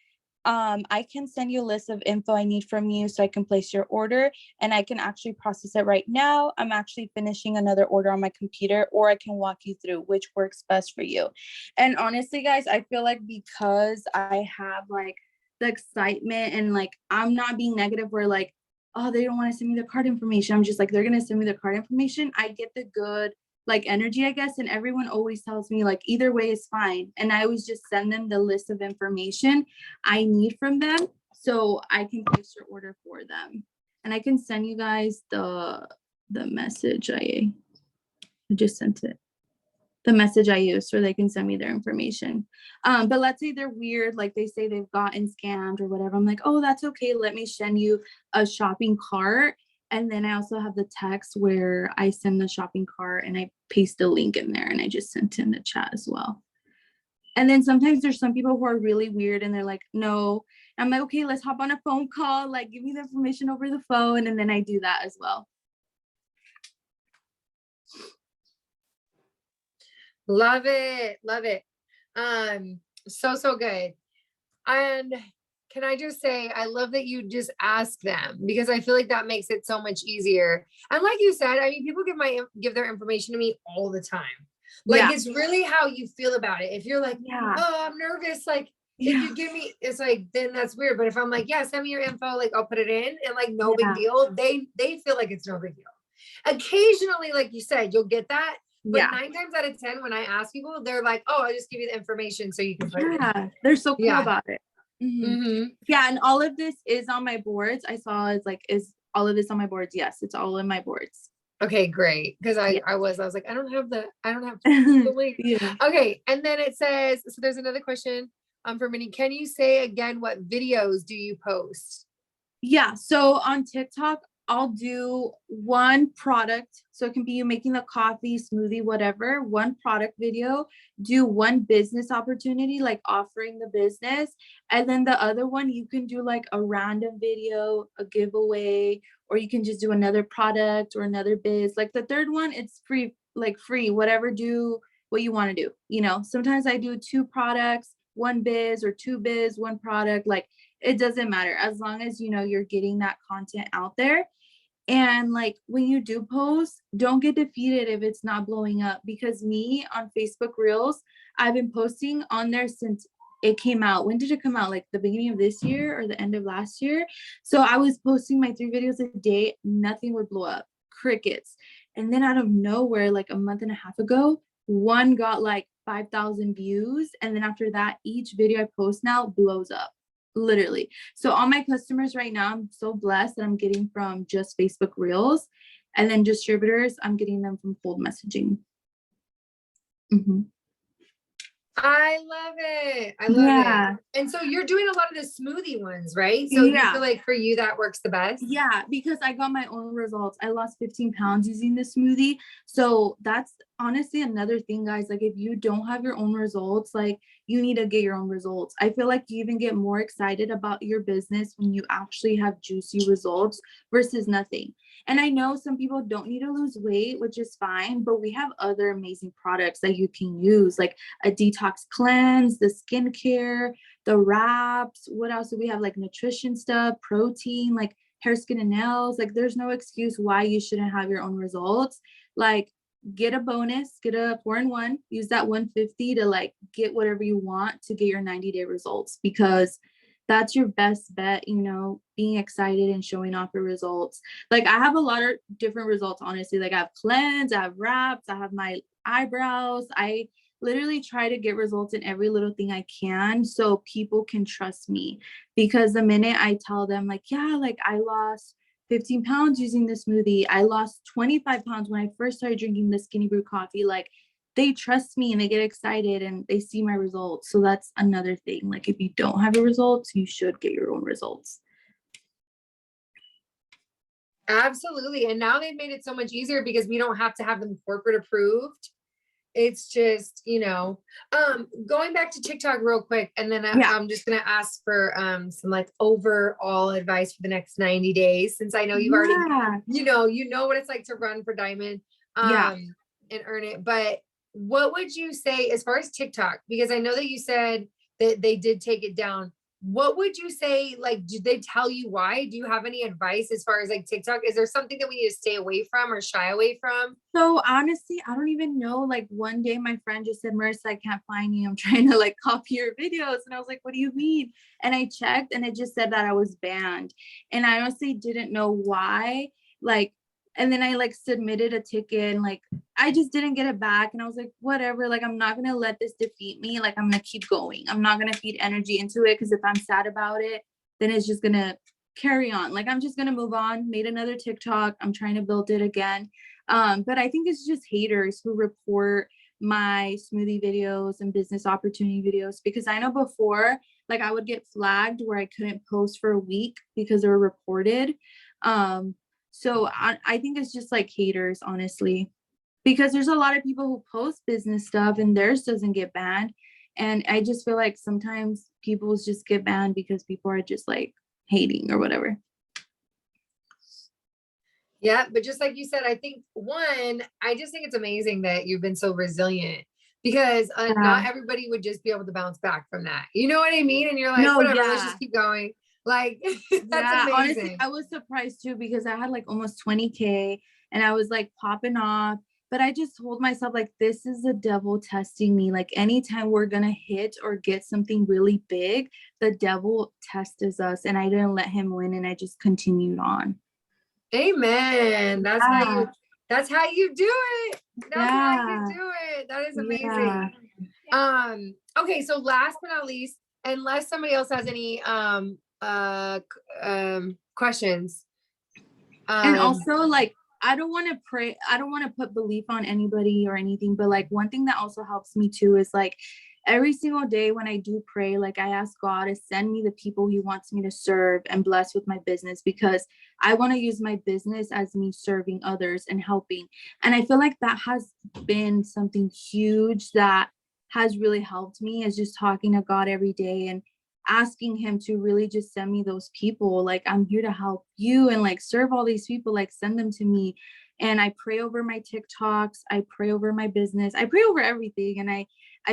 I can send you a list of info I need from you so I can place your order, and I can actually process it right now. I'm actually finishing another order on my computer, or I can walk you through which works best for you. And honestly, guys, I feel like because I have like the excitement, and like, I'm not being negative where like, oh, they don't want to send me the card information. I'm just like, they're going to send me the card information. I get the good like energy, I guess. And everyone always tells me like, either way is fine. And I always just send them the list of information I need from them, so I can place your order for them. And I can send you guys the message. I just sent it. the message I use so they can send me their information. But let's say they're weird, like they say they've gotten scammed or whatever. I'm like, oh, that's okay. Let me send you a shopping cart. And then I also have the text where I send the shopping cart and I paste a link in there and I just sent in the chat as well. And then sometimes there's some people who are really weird and they're like, no. I'm like, okay, let's hop on a phone call. Like, give me the information over the phone. And then I do that as well. Love it. Love it. So good. And can I just say, I love that you just ask them, because I feel like that makes it so much easier. And like you said, I mean, people give their information to me all the time. Like, it's really how you feel about it. If you're like, oh, I'm nervous, like, if you give me, it's like, then that's weird. But if I'm like, yeah, send me your info, like, I'll put it in, and like, no big deal. They feel like it's no big deal. Occasionally, like you said, you'll get that. But 9 times out of 10, when I ask people, they're like, oh, I'll just give you the information so you can put it in. They're so cool about it. Yeah, and all of this is on my boards. I saw it's like, is all of this on my boards? Yes, it's all in my boards. Okay, great. Because I was like, I don't have the link. Okay, and then it says, so there's another question for Minnie. Can you say again, what videos do you post? Yeah, so on TikTok, I'll do one product. So it can be you making the coffee, smoothie, whatever, one product video, do one business opportunity, like offering the business. And then the other one, you can do like a random video, a giveaway, or you can just do another product or another biz. Like the third one, it's free, whatever, do what you want to do. You know, sometimes I do 2 products, 1 biz, or 2 biz, 1 product. Like, it doesn't matter as long as, you know, you're getting that content out there. And like, when you do post, don't get defeated if it's not blowing up, because me on Facebook Reels, I've been posting on there since it came out. When did it come out? Like the beginning of this year or the end of last year? So I was posting my 3 videos a day. Nothing would blow up, crickets. And then out of nowhere, like a month and a half ago, one got like 5,000 views. And then after that, each video I post now blows up. Literally. So all my customers right now, I'm so blessed that I'm getting from just Facebook Reels, and then distributors, I'm getting them from cold messaging. I love it. I love it. And so you're doing a lot of the smoothie ones, right? So you feel like for you that works the best? Yeah, because I got my own results. I lost 15 pounds using the smoothie. So that's honestly another thing, guys. Like, if you don't have your own results, like, you need to get your own results. I feel like you even get more excited about your business when you actually have juicy results versus nothing. And I know some people don't need to lose weight, which is fine, but we have other amazing products that you can use, like a detox cleanse, the skincare, the wraps. What else do we have? Like nutrition stuff, protein, like hair, skin, and nails. Like, there's no excuse why you shouldn't have your own results. Like, get a bonus, get a 4-in-1, use that 150 to like get whatever you want to get your 90-day results, because that's your best bet, you know, being excited and showing off your results. Like, I have a lot of different results, honestly. Like, I have cleanse, I have wraps, I have my eyebrows. I literally try to get results in every little thing I can so people can trust me, because the minute I tell them like, yeah, like I lost 15 pounds using this smoothie, I lost 25 pounds when I first started drinking the skinny brew coffee, like, they trust me and they get excited and they see my results. So that's another thing. Like, if you don't have your results, you should get your own results. Absolutely. And now they've made it so much easier because we don't have to have them corporate approved. It's just, you know, going back to TikTok real quick, and then I'm just going to ask for some like overall advice for the next 90 days, since I know you've already, you know what it's like to run for Diamond and earn it. But what would you say as far as TikTok? Because I know that you said that they did take it down. What would you say? Like, did they tell you why? Do you have any advice as far as like TikTok? Is there something that we need to stay away from or shy away from? So honestly, I don't even know. Like, one day my friend just said, Marissa, I can't find you. I'm trying to like copy your videos. And I was like, what do you mean? And I checked and it just said that I was banned. And I honestly didn't know why. Like, and then I like submitted a ticket and like, I just didn't get it back. And I was like, whatever, like, I'm not going to let this defeat me. Like, I'm going to keep going. I'm not going to feed energy into it, because if I'm sad about it, then it's just going to carry on. Like, I'm just going to move on, made another TikTok. I'm trying to build it again. But I think it's just haters who report my smoothie videos and business opportunity videos, because I know before, like I would get flagged where I couldn't post for a week because they were reported. So I think it's just like haters, honestly, because there's a lot of people who post business stuff and theirs doesn't get banned. And I just feel like sometimes people just get banned because people are just like hating or whatever. Yeah, but just like you said, I think I just think it's amazing that you've been so resilient, because not everybody would just be able to bounce back from that. You know what I mean? And you're like, No, whatever, let's yeah. just keep going. Like, that's Yeah, honestly, amazing. I was surprised too because I had like almost 20K and I was like popping off. But I just told myself, like, this is the devil testing me. Like, anytime we're gonna hit or get something really big, the devil tests us. And I didn't let him win, and I just continued on. Amen. Yeah. That's how you do it. That's how you Yeah. do it. That is Yeah. amazing. Okay, so last but not least, unless somebody else has any questions. And also, like, I don't want to put belief on anybody or anything, but like one thing that also helps me too is like every single day when I do pray, like I ask God to send me the people he wants me to serve and bless with my business, because I want to use my business as me serving others and helping. And I feel like that has been something huge that has really helped me, is just talking to God every day and asking him to really just send me those people. Like, I'm here to help you and like serve all these people, like send them to me. And I pray over my TikToks, I pray over my business, I pray over everything. And I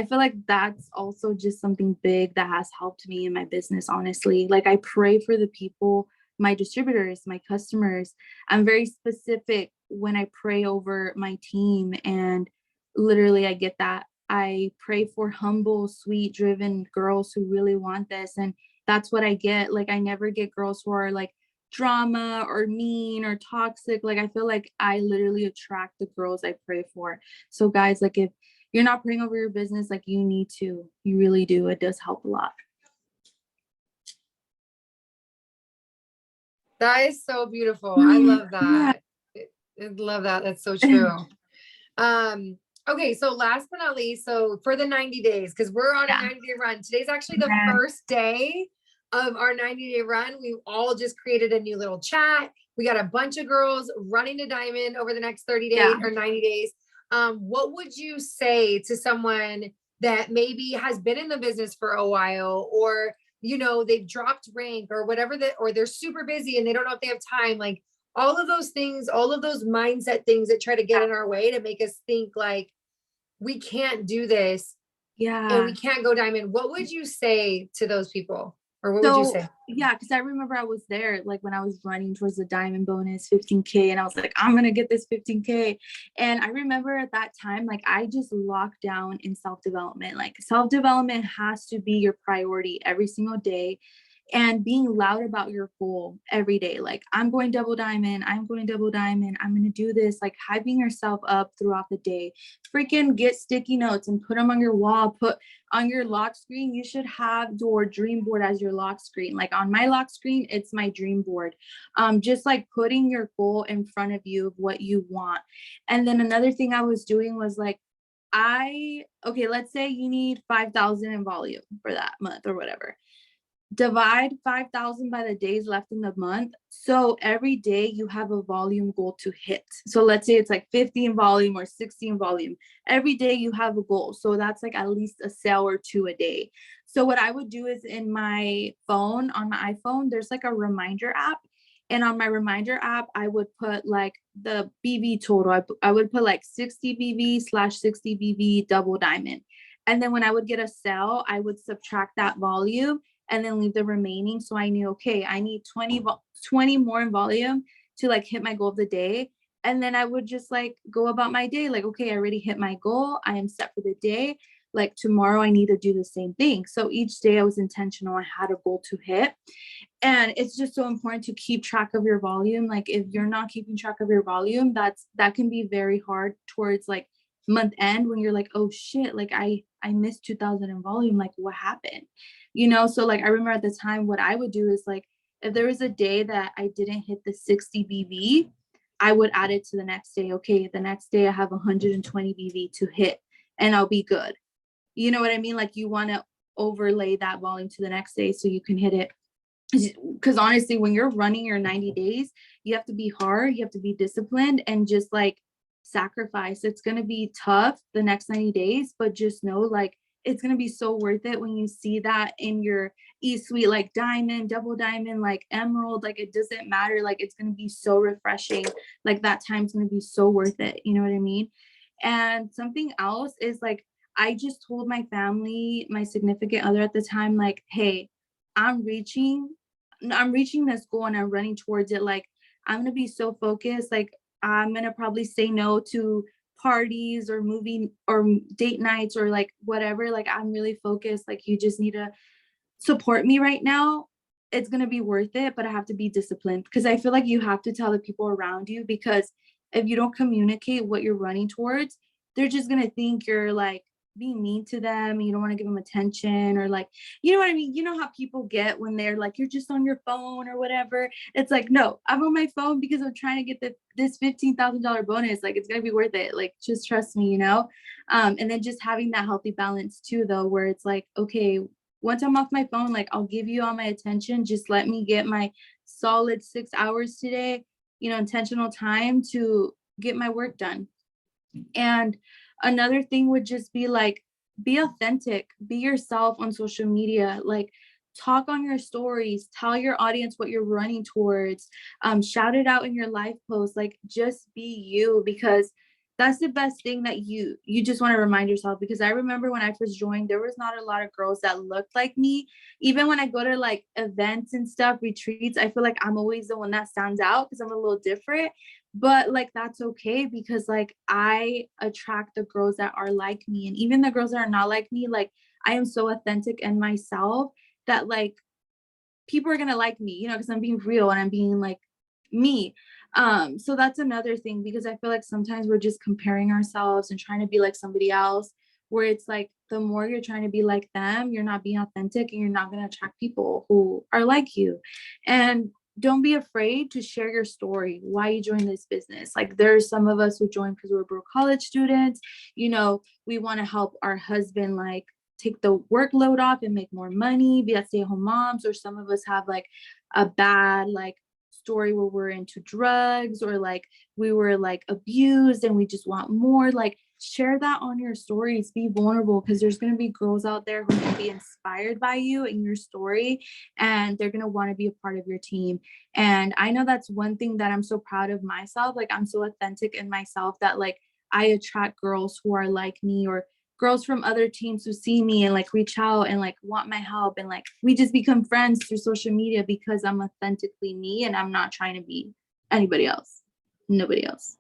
feel like that's also just something big that has helped me in my business, honestly. Like, I pray for the people, my distributors, my customers. I'm very specific when I pray over my team, and literally I get that. I pray for humble, sweet, driven girls who really want this. And that's what I get. Like, I never get girls who are like drama or mean or toxic. Like, I feel like I literally attract the girls I pray for. So guys, like, if you're not praying over your business, like, you need to. You really do. It does help a lot. That is so beautiful. I love that. I love that. That's so true. Okay, so last but not least, so for the 90 days, because we're on a 90-day run. Today's actually the first day of our 90-day run. We all just created a new little chat. We got a bunch of girls running to Diamond over the next 30 days or 90 days. What would you say to someone that maybe has been in the business for a while, or they've dropped rank or whatever, or they're super busy and they don't know if they have time? Like, all of those things, all of those mindset things that try to get in our way to make us think like we can't do this and we can't go Diamond. What would you say to those people? Or what would you say? Yeah, because I remember I was there, like when I was running towards the Diamond bonus 15K, and I was like, I'm gonna get this 15K. And I remember at that time, like, I just locked down in self-development. Like, self-development has to be your priority every single day, and being loud about your goal every day. Like, I'm going double diamond, I'm going double diamond, I'm going to do this. Like, hyping yourself up throughout the day. Freaking get sticky notes and put them on your wall. Put on your lock screen. You should have your dream board as your lock screen. Like, on my lock screen, it's my dream board. Just like putting your goal in front of you of what you want. And then another thing I was doing was like, let's say you need 5,000 in volume for that month or whatever. Divide 5,000 by the days left in the month. So every day you have a volume goal to hit. So let's say it's like 50 in volume or 60 in volume. Every day you have a goal. So that's like at least a sale or two a day. So what I would do is in my phone, on my iPhone, there's like a reminder app. And on my reminder app, I would put like the BV total. I would put like 60 BV/60 BV double diamond. And then when I would get a sale, I would subtract that volume and then leave the remaining. So I knew, okay, I need 20 more in volume to like hit my goal of the day. And then I would just like go about my day. Like, okay, I already hit my goal. I am set for the day. Like, tomorrow I need to do the same thing. So each day I was intentional. I had a goal to hit. And it's just so important to keep track of your volume. Like, if you're not keeping track of your volume, that can be very hard towards like month end, when you're like, oh shit, like I missed 2,000 in volume. Like, what happened? So like, I remember at the time, what I would do is like, if there was a day that I didn't hit the 60 BV, I would add it to the next day. Okay, the next day I have 120 BV to hit. and I'll be good. You know what I mean? Like you want to overlay that volume to the next day so you can hit it. Because honestly, when you're running your 90 days, you have to be hard, you have to be disciplined, and just like sacrifice. It's going to be tough the next 90 days, but just know like it's going to be so worth it when you see that in your e-suite, like diamond, double diamond, like emerald, like it doesn't matter. Like it's going to be so refreshing. Like that time's going to be so worth it. You know what I mean? And something else is like, I just told my family, my significant other at the time, like, hey, I'm reaching this goal and I'm running towards it. Like, I'm gonna be so focused. Like, I'm gonna probably say no to parties or movie or date nights or like whatever. Like, I'm really focused. Like, you just need to support me right now. It's gonna be worth it, but I have to be disciplined because I feel like you have to tell the people around you, because if you don't communicate what you're running towards, they're just gonna think you're like being mean to them. You don't want to give them attention, or like, you know what I mean? You know how people get when they're like, you're just on your phone or whatever. It's like, no, I'm on my phone because I'm trying to get this $15,000 bonus. Like, it's going to be worth it. Like, just trust me, you know? And then just having that healthy balance too, though, where it's like, okay, once I'm off my phone, like I'll give you all my attention. Just let me get my solid 6 hours today, you know, intentional time to get my work done. And another thing would just be like, be authentic, be yourself on social media, like talk on your stories, tell your audience what you're running towards, shout it out in your live posts, like just be you, because that's the best thing that you just want to remind yourself. Because I remember when I first joined, there was not a lot of girls that looked like me. Even when I go to like events and stuff, retreats, I feel like I'm always the one that stands out because I'm a little different. But like that's okay, because like I attract the girls that are like me, and even the girls that are not like me, like I am so authentic in myself that like people are gonna like me, you know, because I'm being real and I'm being like me. So that's another thing, because I feel like sometimes we're just comparing ourselves and trying to be like somebody else, where it's like the more you're trying to be like them, you're not being authentic and you're not going to attract people who are like you. And don't be afraid to share your story, why you joined this business. Like there's some of us who joined because we're broke college students, you know, we want to help our husband like take the workload off and make more money, be at stay-at-home moms. Or some of us have like a bad like story where we're into drugs, or like we were like abused and we just want more. Like share that on your stories, be vulnerable, because there's going to be girls out there who can be inspired by you and your story, and they're going to want to be a part of your team. And I know that's one thing that I'm so proud of myself. Like I'm so authentic in myself that like I attract girls who are like me, or girls from other teams who see me and like reach out and like want my help, and like we just become friends through social media because I'm authentically me and I'm not trying to be anybody else. Nobody else.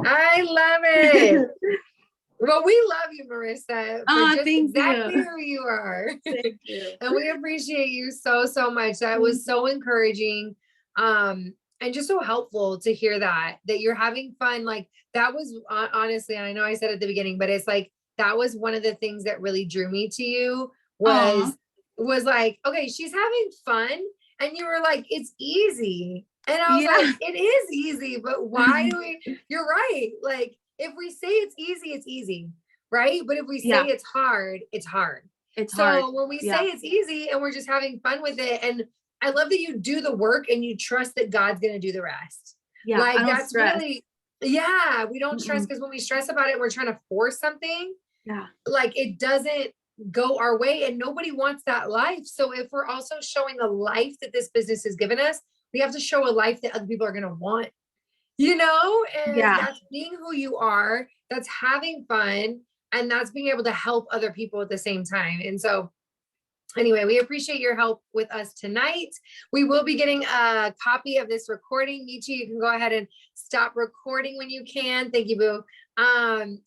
I love it. Well, we love you, Marissa, for just exactly you. who you are. Thank you. And we appreciate you so, so much. That was so encouraging. And just so helpful to hear that you're having fun. Like that was honestly, and I know I said at the beginning, but it's like, that was one of the things that really drew me to you was like, okay, she's having fun. And you were like, it's easy. And I was like, it is easy, but why do you're right. Like, if we say it's easy, right? But if we say it's hard, it's hard. So when we say it's easy and we're just having fun with it, and I love that you do the work and you trust that God's going to do the rest. Yeah, like that's stress. Really, we don't stress, because when we stress about it, we're trying to force something. Yeah. Like it doesn't go our way, and nobody wants that life. So if we're also showing a life that this business has given us, we have to show a life that other people are going to want, you know, and that's being who you are, that's having fun, and that's being able to help other people at the same time. And so anyway, we appreciate your help with us tonight. We will be getting a copy of this recording. Michi, you can go ahead and stop recording when you can. Thank you, Boo.